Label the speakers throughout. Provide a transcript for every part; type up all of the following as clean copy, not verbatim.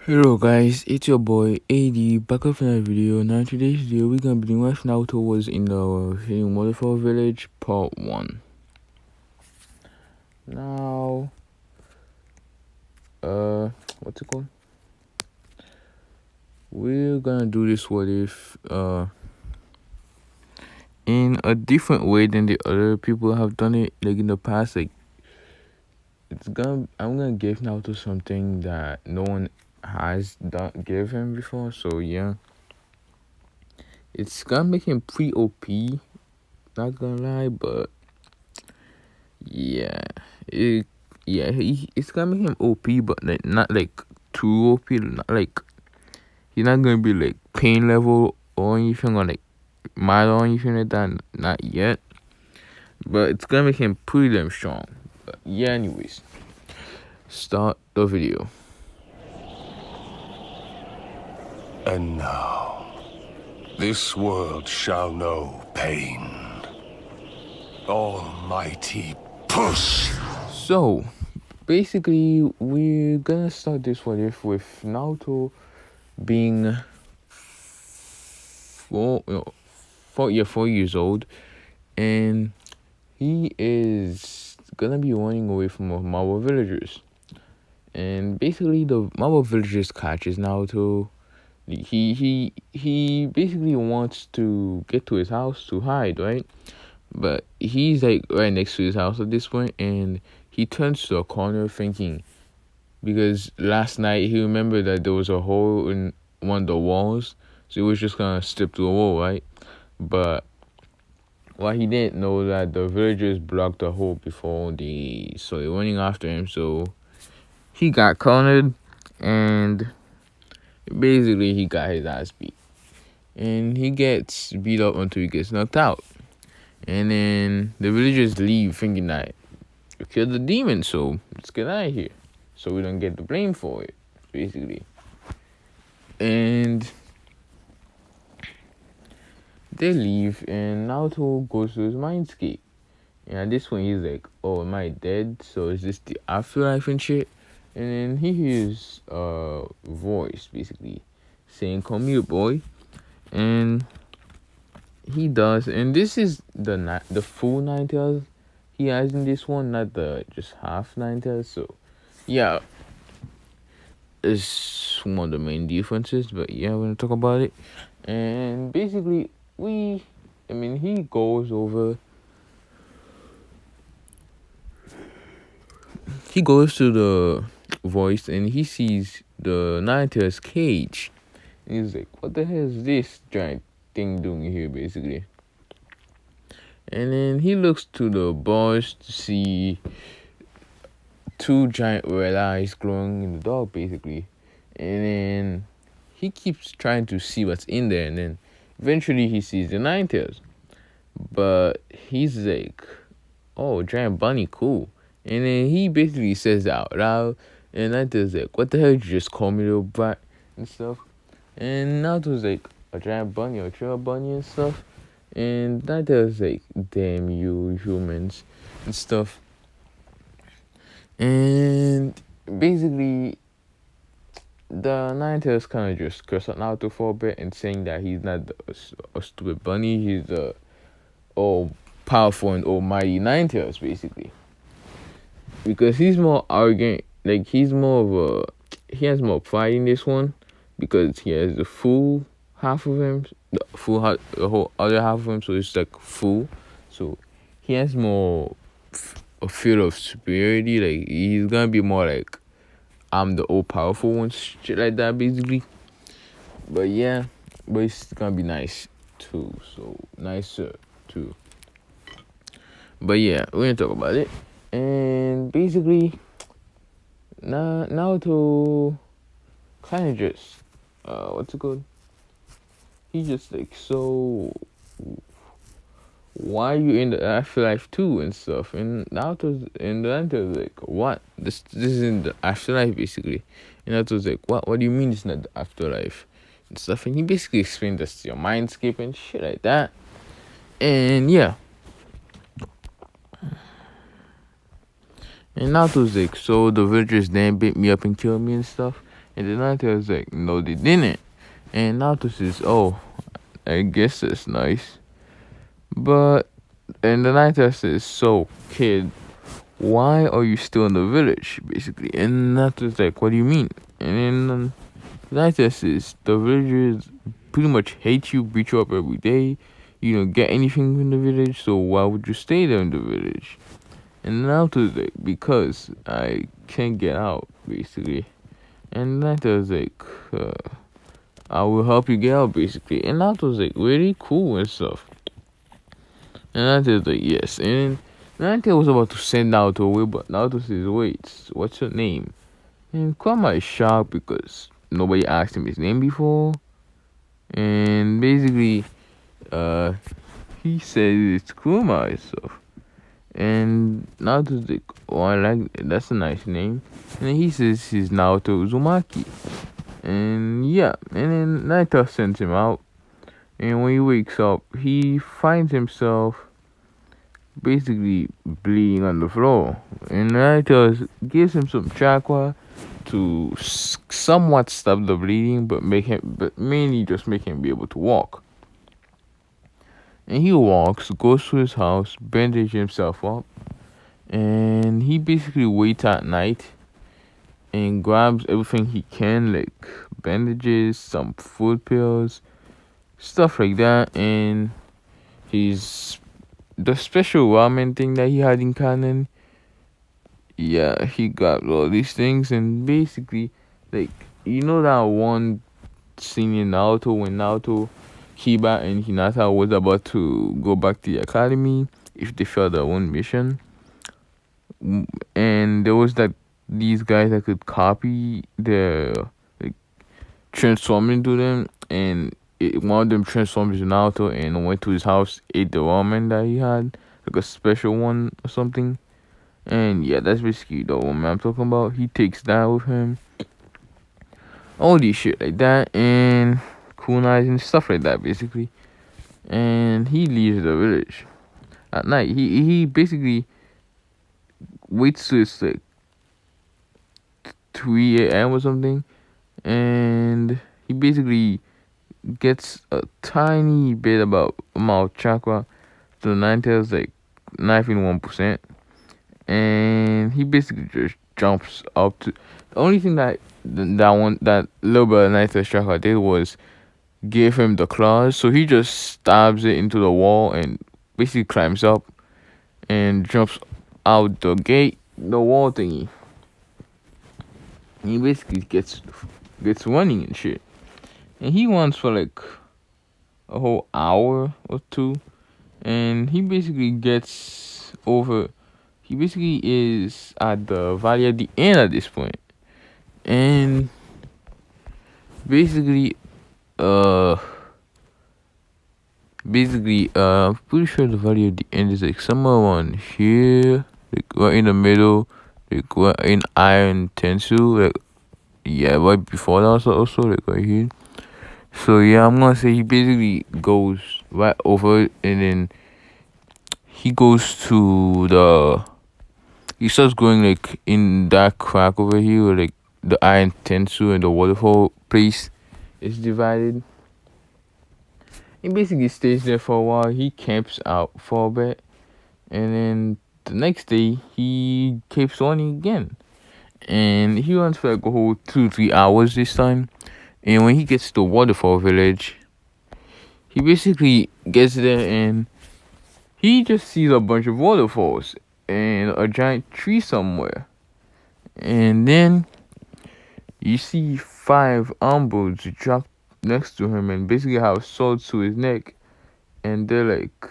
Speaker 1: Hello guys, it's your boy AD back up in another video. Now in today's video we're gonna be doing what Naruto was in the waterfall village part 1. Now what's it called? We're gonna do this what if in a different way than the other people have done it, like in the past. Like I'm gonna give Naruto something that no one has give him before, so yeah. It's gonna make him pretty OP, not gonna lie, but yeah, it's gonna make him OP, but like not like too OP. Not like he's not gonna be like pain level or anything, or like mad or anything like that. Not yet, but it's gonna make him pretty damn strong. But yeah, anyways, start the video.
Speaker 2: And now, this world shall know pain. Almighty push!
Speaker 1: So, basically, we're gonna start this what if with Naruto being 4 years old, and he is gonna be running away from marble villagers. And basically, the marble villagers catches Naruto. He basically wants to get to his house to hide, right? But he's like right next to his house at this point, and he turns to a corner thinking, because last night he remembered that there was a hole in one of the walls, so he was just gonna step through the wall, right? But what he didn't know that the villagers blocked the hole before they started running after him, so he got cornered, and basically he got his ass beat. And he gets beat up until he gets knocked out. And then the villagers leave thinking that we killed the demon, so let's get out of here, so we don't get the blame for it, basically. And they leave, and Naruto goes to his mindscape. And at this point, he's like, "Oh, am I dead? So is this the afterlife and shit?" And then he hears a voice, basically, saying, "Come here, boy." And he does, and this is the full Nine Tails he has in this one, not the just half Nine Tails. So yeah, it's one of the main differences, but yeah, we're gonna talk about it. And basically he goes over, he goes to the voice, and he sees the Nine Tails cage, and he's like, "What the hell is this giant thing doing here?" basically. And then he looks to the bars to see two giant red eyes glowing in the dark, basically. And then he keeps trying to see what's in there, and then eventually he sees the Nine Tails. But he's like, "Oh, giant bunny, cool." And then he basically says it out loud, and Nine Tails like, "What the hell did you just call me, little brat?" and stuff. And Naruto's like, "A giant bunny or a trail bunny," and stuff. And Nine Tails like, "Damn you humans," and stuff. And basically, the Nine Tails kind of just curse at Naruto for a bit and saying that he's not a stupid bunny, he's the all powerful and almighty Nine Tails, basically. Because he's more arrogant, like he has more pride in this one, because he has the full half of him, the whole other half of him, so it's like full. So he has more a feel of superiority. Like he's gonna be more like, "I'm the all powerful one," shit like that, basically. But yeah, but it's gonna be nice too, so nicer too. But yeah, we're gonna talk about it. And basically, Naruto kind of just what's it called? He just like, "So why are you in the afterlife too?" and stuff. And Naruto's and the Naruto's like, "What? This isn't the afterlife, basically." And Naruto's like, What do you mean it's not the afterlife?" and stuff. And he basically explained this to your mindscape and shit like that. And yeah. And Naruto's like, "So the villagers then beat me up and killed me and stuff." And the Naruto was like, no, they didn't. And Naruto says, oh, I guess that's nice. But, and the Naruto says, so, kid, why are you still in the village, basically? And Naruto's like, what do you mean? And then the Naruto says, the villagers pretty much hate you, beat you up every day. You don't get anything from the village, so why would you stay there in the village? And Naruto's like, because I can't get out, basically. And Naruto's like, I will help you get out, basically. And Naruto's like, really cool and stuff. And Naruto's like, yes. And Naruto was about to send Naruto away, but Naruto says, wait, what's your name? And Kurama is shocked because nobody asked him his name before. And basically, he says it's Kurama and stuff. And Naruto's like, oh, I like it. That's a nice name. And then he says he's Naruto Uzumaki. And yeah, and then Naruto sends him out. And when he wakes up, he finds himself basically bleeding on the floor. And Naruto gives him some chakra to somewhat stop the bleeding, but mainly just make him be able to walk. And he walks, goes to his house, bandages himself up, and he basically waits at night and grabs everything he can, like bandages, some food pills, stuff like that, and he's the special ramen thing that he had in canon. Yeah, he got all these things, and basically, like, you know that one scene in Naruto when Naruto, Kiba, and Hinata was about to go back to the academy if they failed their own mission, and there was that these guys that could copy the like transform into them, and one of them transformed into Naruto and went to his house, ate the ramen that he had, like a special one or something. And yeah, that's basically the woman I'm talking about. He takes that with him. All these shit like that, and kunais and stuff like that, basically. And he leaves the village at night. He basically waits till it's like 3 a.m. or something, and he basically gets a tiny bit about amount of chakra to the nine tails, like 9.1%. And he basically just jumps up to the only thing that little bit of Naito Straka did was give him the claws, so he just stabs it into the wall and basically climbs up and jumps out the gate, the wall thingy. He basically gets running and shit, and he runs for like a whole hour or two, and he basically gets over. He basically is at the valley at the end at this point, and basically, I'm pretty sure the valley at the end is like somewhere around here, like right in the middle, like right in Iron Tensu, like yeah, right before that also like right here. So yeah, I'm gonna say he basically goes right over it, and then he goes to the. He starts going like in that crack over here, where like the Iron Tensu and the waterfall place is divided. He basically stays there for a while. He camps out for a bit, and then the next day he keeps running again, and he runs for like a whole 2-3 hours this time. And when he gets to waterfall village, he basically gets there and he just sees a bunch of waterfalls and a giant tree somewhere, and then you see 5 umbos drop next to him and basically have swords to his neck, and they're like,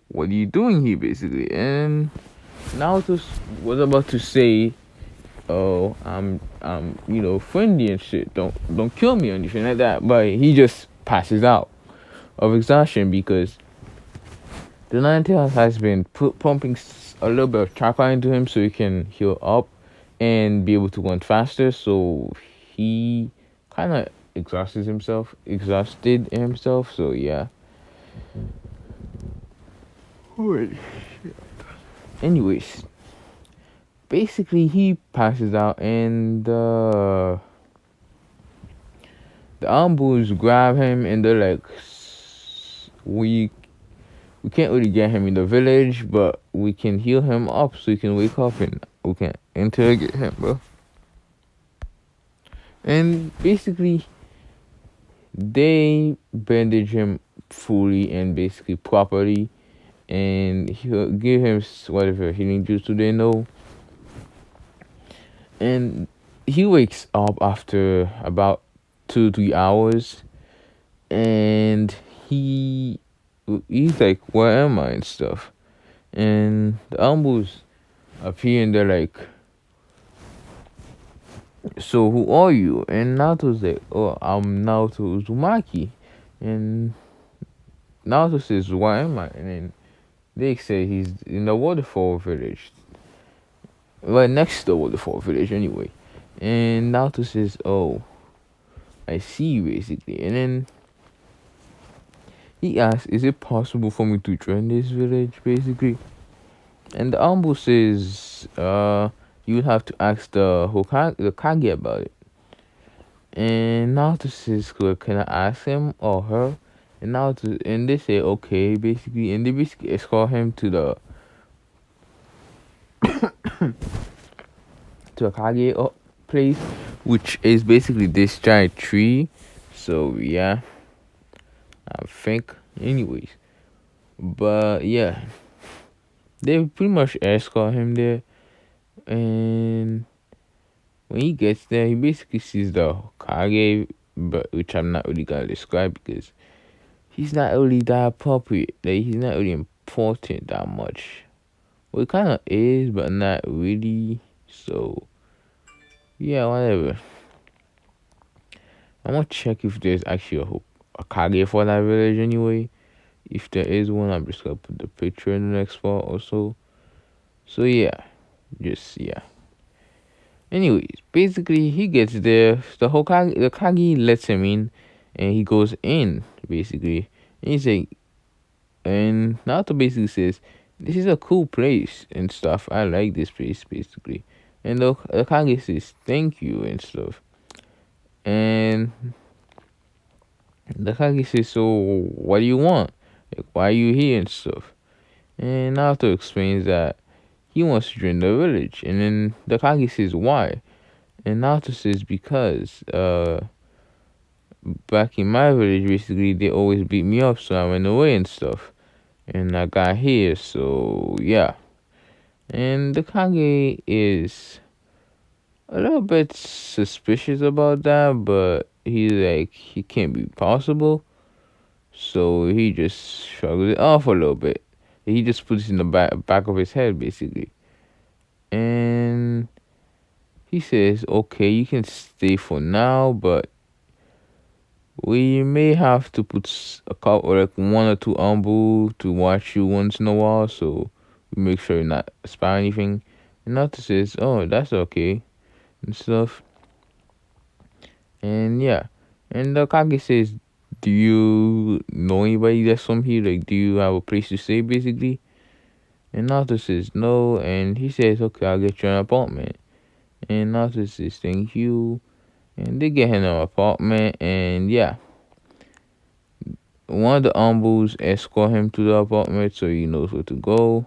Speaker 1: what are you doing here, basically? And Naruto was about to say, oh, I'm friendly and shit, don't kill me or anything like that, but he just passes out of exhaustion because the Nine Tails has been pumping a little bit of chakra into him so he can heal up and be able to run faster. So he kind of exhausted himself. So yeah. Holy shit. Anyways, basically he passes out, and the Ambos grab him, and they're like, we can't really get him in the village, but we can heal him up so he can wake up and we can interrogate him, bro. And basically, they bandage him fully and basically properly, and he'll give him whatever healing juice do they know. And he wakes up after about 2 3 hours, and he's like, where am I and stuff. And the Ambos appear and they're like, so who are you? And Naruto's like, oh, I'm Naruto Uzumaki. And Naruto says, where am I? And then they say he's in the waterfall village. Right next to the waterfall village anyway. And Naruto says, oh, I see you basically. And then he asks, is it possible for me to join this village basically? And the Ambu says, you would have to ask the Kage about it. And Naruto says, well, can I ask him or her? And Naruto, and they say, okay, basically. And they basically escort him to the Kage place, which is basically this giant tree. So, yeah, I think. Anyways. But, yeah. They pretty much escort him there. And when he gets there, he basically sees the Kage, but which I'm not really gonna describe because he's not really that appropriate. Like he's not really important that much. Well, it kind of is, but not really. So yeah, whatever. I'm gonna check if there's actually a Kage for that village anyway. If there is one, I'm just gonna put the picture in the next part or so. So yeah, just yeah. Anyways, basically he gets there. The Kage lets him in, and he goes in basically. And he's like, and Naruto basically says, "This is a cool place and stuff. I like this place basically." And the Kage says, "Thank you" and stuff. And the Kage says, "So what do you want? Like, why are you here and stuff?" And Naruto explains that he wants to join the village, and then the Kage says, "Why?" And Naruto says, because back in my village, basically, they always beat me up, so I went away and stuff. And I got here, so yeah. And the Kage is a little bit suspicious about that, but he's like, he can't be possible. So he just shrugs it off a little bit. He just puts it in the back of his head, basically. And he says, okay, you can stay for now, but we may have to put a couple, like one or two ambu to watch you once in a while, so we make sure you're not spy anything. And Naruto says, oh, that's okay, and stuff. And yeah, and the Kage says, do you know anybody that's from here? Like, do you have a place to stay, basically? And Naruto says no, and he says, okay, I'll get you an apartment. And Naruto says, thank you. And they get him an apartment, and yeah. One of the umbos escort him to the apartment so he knows where to go.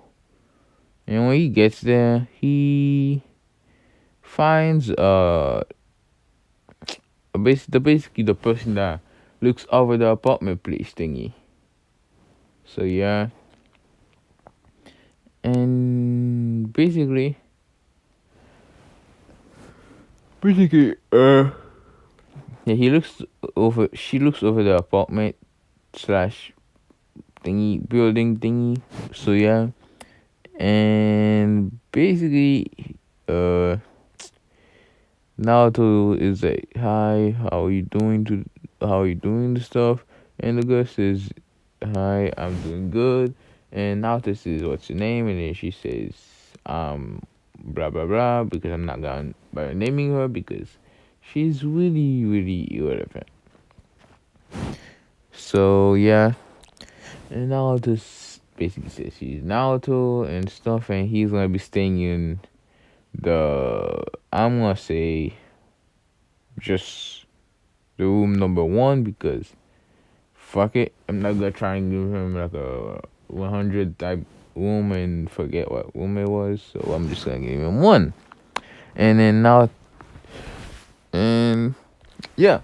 Speaker 1: And when he gets there, he finds basically the person that looks over the apartment place thingy. So yeah. And basically yeah, she looks over the apartment slash thingy building thingy. So yeah. And basically Naruto is like, hi, how are you doing the stuff? And the girl says, hi, I'm doing good. And Naruto says, what's your name? And then she says, blah blah blah, because I'm not going by naming her because she's really, really irrelevant. So yeah. And Naruto basically says she's Naruto and stuff, and he's gonna be staying in the I'm gonna say just the room number one because fuck it. I'm not gonna try and give him like a 100 type room and forget what room it was. So I'm just gonna give him one. And then now, and yeah.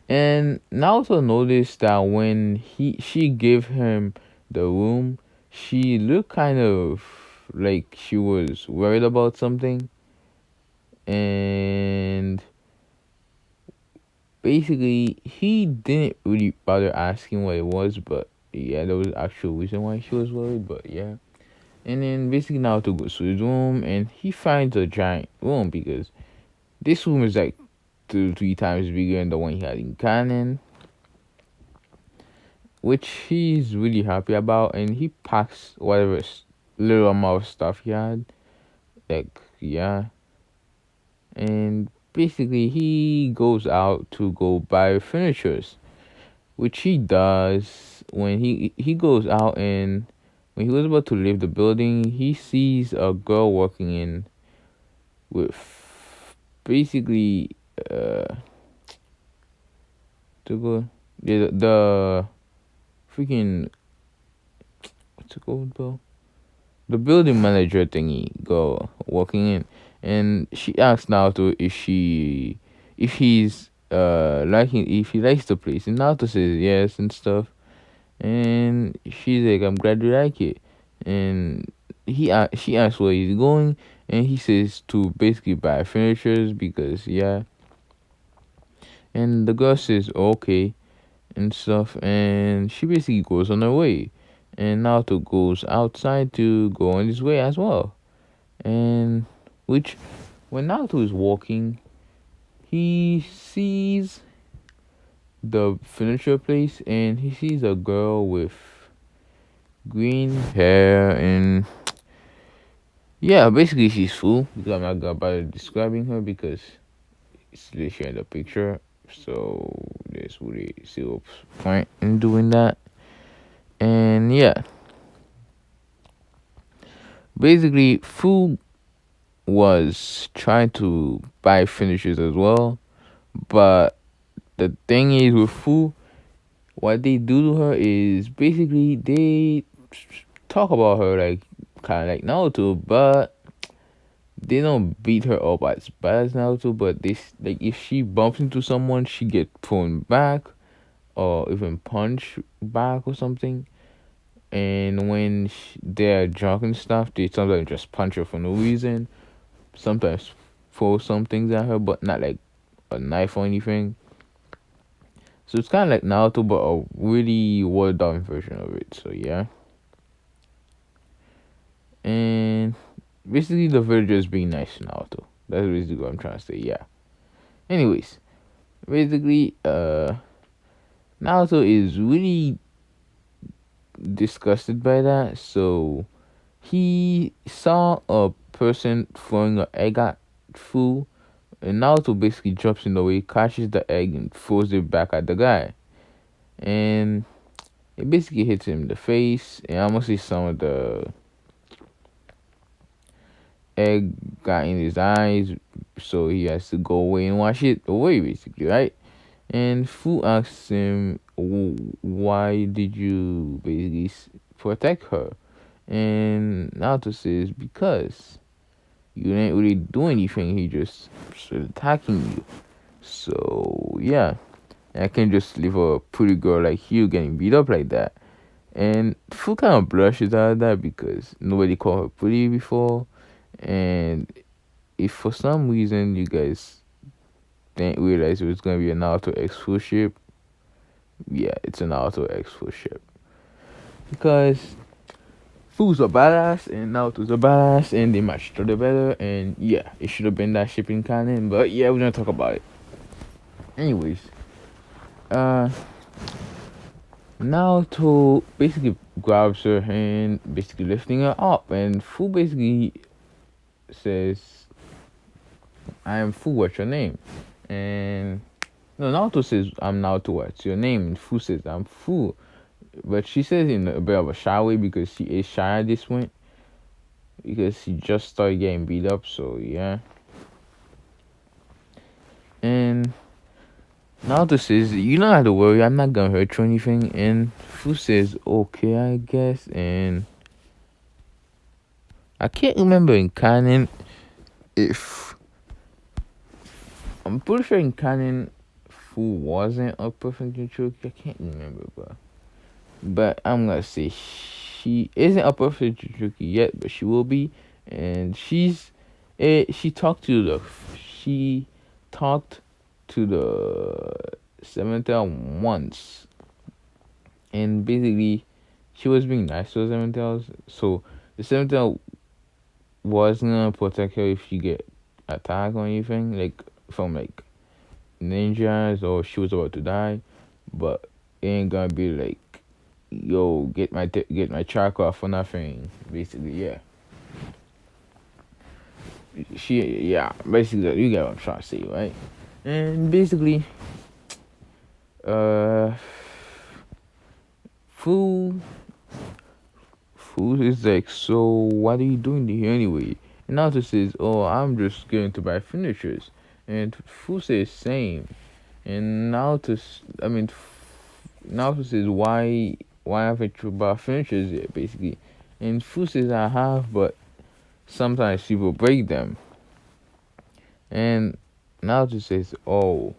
Speaker 1: And Naruto noticed that when she gave him the room, she looked kind of like she was worried about something. And basically, he didn't really bother asking what it was, but yeah, there was actual reason why she was worried, but yeah. And then basically Naruto goes to his room and he finds a giant room because this room is like 2 3 times bigger than the one he had in canon, which he's really happy about. And he packs whatever little amount of stuff he had, like yeah. And basically he goes out to go buy furnitures, which he does when he goes out. And when he was about to leave the building, he sees a girl walking in with basically to go the freaking what's it called, bro? The building manager thingy go walking in, and she asks Naruto if he's liking if he likes the place, and Naruto says yes and stuff. And she's like, I'm glad you like it. And she asks where he's going, and he says to basically buy furnitures because yeah. And the girl says okay and stuff, and she basically goes on her way. And Naruto goes outside to go on his way as well. And which when Naruto is walking, he sees the furniture place and he sees a girl with green hair. And yeah, basically she's full because I'm not gonna bother describing her because it's literally in the picture. So there's really zero point in doing that. And yeah, basically Fu was trying to buy finishes as well, but the thing is with Fu, what they do to her is basically they talk about her like kind of like Naruto, but they don't beat her up as bad as Naruto. But this like if she bumps into someone, she get thrown back or even punched back or something. And when they're drunk and stuff, they sometimes just punch her for no reason. Sometimes throw some things at her, but not like a knife or anything. So it's kind of like Naruto, but a really watered down version of it. So yeah. And basically the villagers being nice to Naruto. That's basically what I'm trying to say. Yeah. Anyways, basically, Naruto is really disgusted by that. So he saw a person throwing an egg at Fu, and Naruto basically jumps in the way, catches the egg, and throws it back at the guy. And it basically hits him in the face, and I must see some of the egg got in his eyes, so he has to go away and wash it away, basically, right? And Fu asks him, why did you basically protect her? And Naruto says, because you didn't really do anything, he just started attacking you. So, yeah. I can't just leave a pretty girl like you getting beat up like that. And Fu kind of blushes at that because nobody called her pretty before. And if for some reason you guys didn't realize it was gonna be an Naruto X Fu ship, yeah, it's an Naruto X Fu ship. Because Fu's a badass and Naruto's a badass and they matched other better. And yeah, it should have been that ship in canon. But yeah, we're gonna talk about it. Anyways, uh, Naruto basically grabs her hand, basically lifting her up, and Fu basically says, I am Fu, what's your name? And no, Naruto says, I'm Naruto, what's your name? And Fu says, I'm Fu. But she says in a bit of a shy way because she is shy at this point. because he just started getting beat up. So yeah, and Naruto says, "You don't have to worry. I'm not gonna hurt you or anything." And Fu says, "Okay, I guess." And I can't remember in canon if I'm pretty sure in canon Fu wasn't a perfect Jinchuriki. I can't remember, but I'm gonna say she isn't a perfect Jinchuriki yet, but she will be. And she talked to she talked to the seventh tail once, and basically she was being nice to the seventh tails. So the seventh tail was gonna protect her if she get attacked or anything, like from like ninjas, or she was about to die. But it ain't gonna be like, yo, get my chakra for nothing. Basically, yeah. Basically, you get what I'm trying to say, right? And basically, uh, food, food is like, so what are you doing here anyway? And Naruto says, oh, I'm just going to buy finishers. And Fu says same. And Naruto says, why haven't you bought finishers yet, basically? And Fu says, I have, but sometimes people break them. And Naruto says, oh.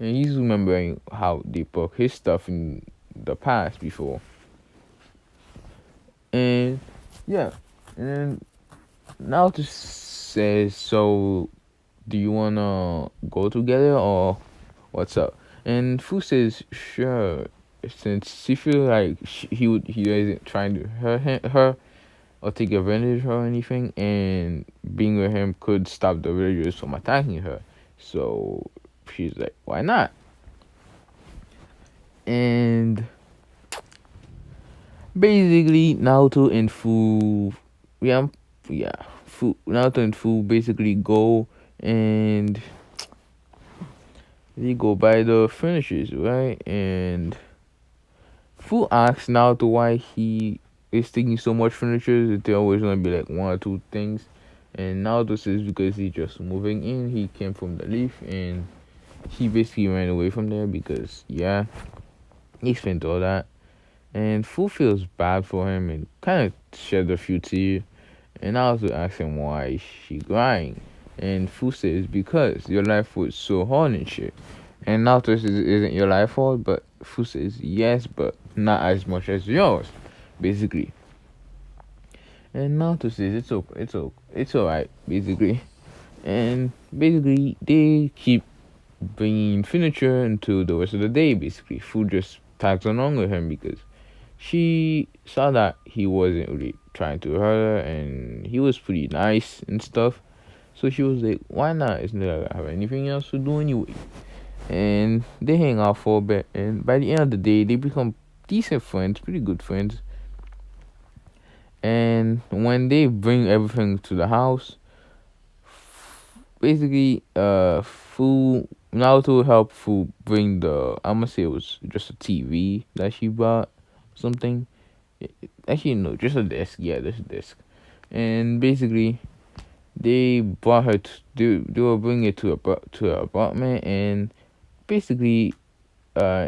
Speaker 1: And he's remembering how they broke his stuff in the past before. And yeah. And then Naruto says, so do you wanna go together or what's up? And Fu says, sure. Since he feel like he isn't trying to hurt her or take advantage of her or anything, and being with him could stop the villagers from attacking her. So she's like, why not? And basically, Naruto and Fu, yeah, Naruto and Fu basically go and they go buy the furnitures, right? And Fu asks Naruto why he is taking so much furniture. That there always gonna be like one or two things. And Naruto says because he's just moving in. He came from the leaf and he basically ran away from there because yeah, he spent all that. And Fu feels bad for him and kind of shed a few tears. And Naruto asks him why she crying. And Fu says because your life was so hard and shit. And Naruto says, isn't your life hard? But Fu says, yes, but not as much as yours, basically. And Naruto says, it's alright, basically. And basically, they keep bringing furniture into the rest of the day, basically. Fu just tags along with him because she saw that he wasn't really trying to hurt her and he was pretty nice and stuff. So she was like, why not? Isn't there like I have anything else to do anyway? And they hang out for a bit, and by the end of the day they become decent friends, pretty good friends. And when they bring everything to the house, basically Fu Naruto helped Fu bring I'm gonna say it was just a TV that she bought, something. Actually no, just a desk. Yeah, just a desk. And basically they brought her they were bringing it to her apartment. And basically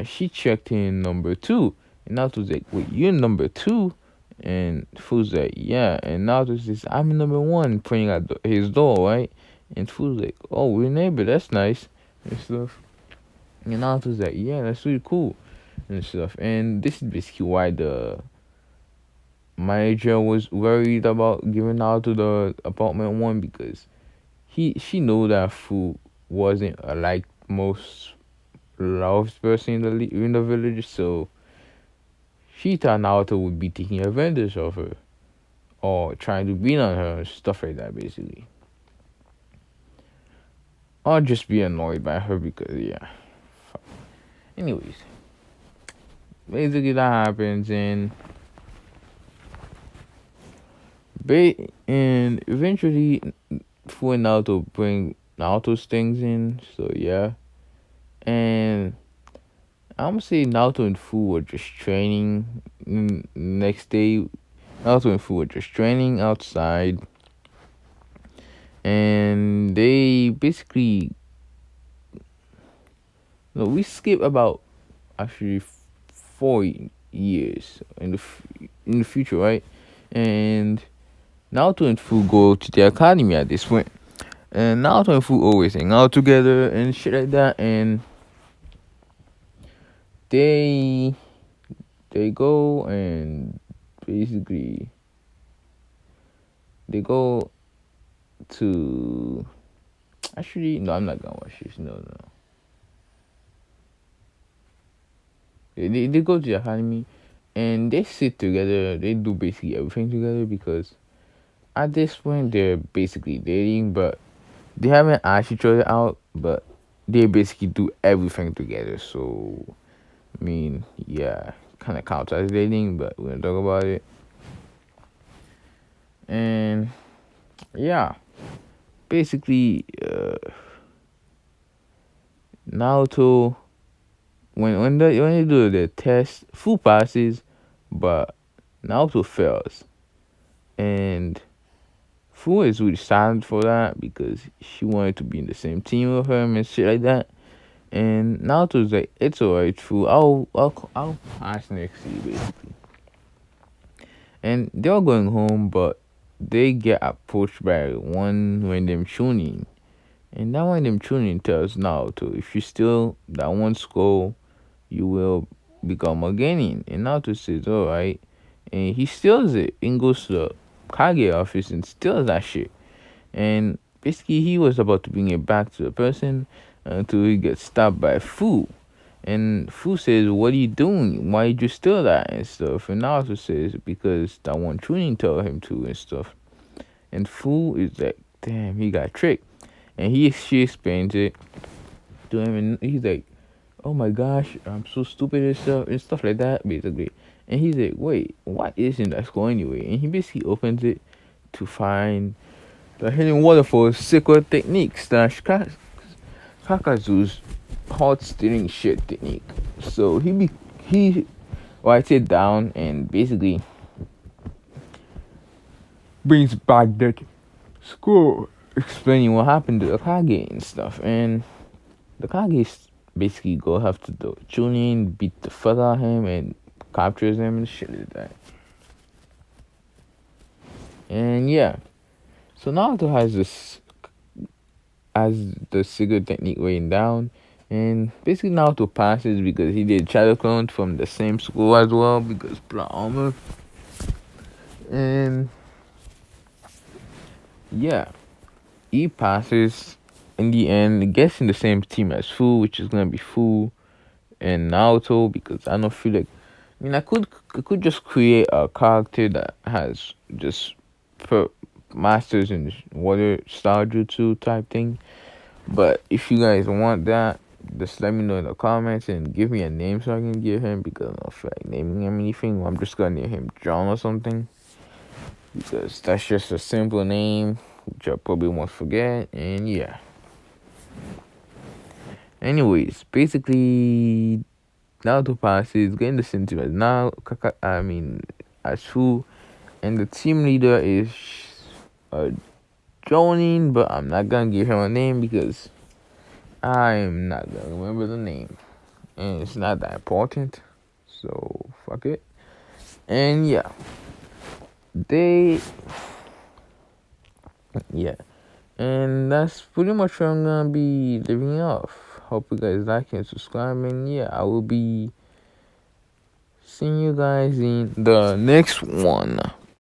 Speaker 1: she checked in number two, and Naruto's like, wait, you're number two? And Fu's like, yeah. And Naruto says, I'm number one, pointing at his door, right? And Fu's like, oh, we're neighbor, that's nice, and stuff. And Naruto's like, yeah, that's really cool, and stuff. And this is basically why the manager was worried about giving Naruto the apartment one, because she knew that Fu wasn't like most loved person in the village, so she thought Naruto would be taking advantage of her or trying to beat on her, stuff like that, basically. Or just be annoyed by her because, yeah. Anyways, basically that happens, and eventually Fu and Naruto bring Naruto's things in, so yeah. And I'm gonna say Naruto and Fu were just training. Next day, Naruto and Fu were just training outside, and they basically, no, we skip about actually 4 years in the future, right? And Naruto and Fu go to the academy at this point, and Naruto and Fu always hang out together and shit like that, and they they go and basically they go to, actually, no, I'm not gonna watch this. No, no. They go to the academy and they sit together. They do basically everything together because at this point they're basically dating, but they haven't asked each other out. But they basically do everything together. So I mean, yeah, kind of counts as dating, but we're gonna talk about it. And yeah, basically, Naruto, when they do the test, Fu passes, but Naruto fails, and Fu is really sad for that because she wanted to be in the same team with him and shit like that. And Naruto's like, it's alright, Fu. I'll pass next year basically. And they're all going home, but they get approached by one random tuning. And that random tuning tells Naruto, if you steal that one skull, you will become a genin. And Naruto says, alright. And he steals it and goes to the Kage office and steals that shit. And basically, he was about to bring it back to the person until he gets stopped by Fu. And Fu says, what are you doing? Why did you steal that and stuff? And Naruto says, because that one tuning told him to and stuff. And Fu is like, damn, he got tricked. And she explains it to him, and he's like, oh my gosh, I'm so stupid and stuff like that, basically. And he's like, wait, what is in that skull anyway? And he basically opens it to find the hidden waterfall secret techniques that Kakazu's heart stealing shit technique. So he writes it down and basically brings back that scroll explaining what happened to the Kage and stuff. And the Kage basically go have to do Chunin, beat the fuck out of him and captures him and shit like that. And yeah. So Naruto has the secret technique written down, and basically Naruto passes because he did shadow clone from the same school as well because plot armor. And yeah, he passes in the end, gets in the same team as Fu, which is gonna be Fu and Naruto because I don't feel like, I mean, I could just create a character that has just masters in water style jutsu type thing. But if you guys want that, just let me know in the comments and give me a name so I can give him, because I don't feel like naming him anything. I'm just gonna name him John or something because that's just a simple name which I probably won't forget. And yeah. Anyways, basically Naruto passes, getting the sentiment now. As Fu, and the team leader is Jonin, but I'm not gonna give him a name because I'm not gonna remember the name, and it's not that important. So fuck it. And yeah, they, yeah, and that's pretty much what I'm gonna be living off. Hope you guys like and subscribe, and yeah, I will be seeing you guys in the next one.